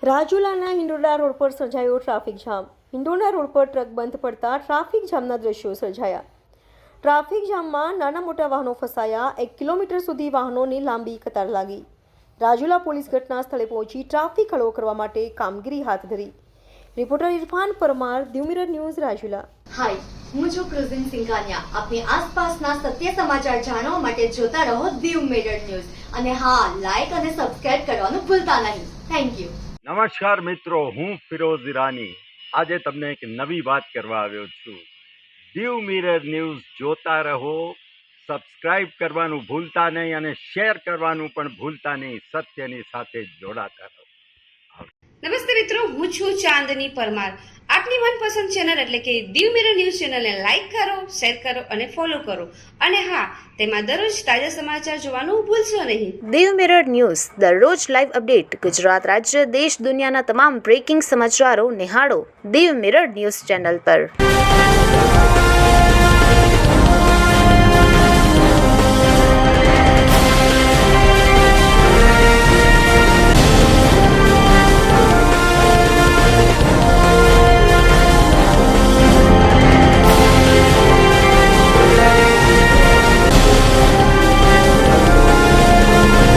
રાજુલાના હિંડોળા road પર સર્જાયો traffic jam. હિંડોળા road પર ટ્રક બંધ પડતા ટ્રાફિક જામના દ્રશ્યો સર્જાયા. ટ્રાફિક જામમાં નાના મોટા વાહનો ફસાયા. 1 કિલોમીટર સુધી વાહનોની લાંબી કતાર લાગી. રાજુલા પોલીસ ઘટના સ્થળે પહોંચી ટ્રાફિક હળવો કરવા માટે કામગીરી હાથ ધરી. Reporter Irfan Parmar, Diu mirror news, Rajula. Hi, હું છું ક્રુઝિન સિંઘાનિયા. આપની આસપાસના સત્ય સમાચાર જાણવા માટે જોતા રહો દીવ મિરર ન્યૂઝ. અને હા, લાઈક અને સબસ્ક્રાઇબ કરવાનું ભૂલતા નહીં. Thank you. નમસ્કાર મિત્રો, હું ફિરોઝ ઈરાની. આજે તમને એક નવી વાત કરવા આવ્યો છું. દીવ મિરર ન્યૂઝ જોતા રહો, સબસ્ક્રાઇબ કરવાનું ભૂલતા નહીં અને શેર કરવાનું પણ ભૂલતા નહીં. સત્યની સાથે જોડાતા રહો. નમસ્તે મિત્રો, હું છું ચાંદની પરમાર. આપની મનપસંદ ચેનલ એટલે કે દીવ મિરર ન્યૂઝ ચેનલને લાઈક કરો, શેર કરો અને ફોલો કરો. અને હા, તેમાં દરરોજ તાજા સમાચાર જોવાનું ભૂલશો નહીં. દીવ મિરર ન્યૂઝ દરરોજ લાઈવ અપડેટ. ગુજરાત રાજ્ય, દેશ, દુનિયાના તમામ બ્રેકિંગ સમાચારો નિહાળો દીવ મિરર ન્યૂઝ ચેનલ પર.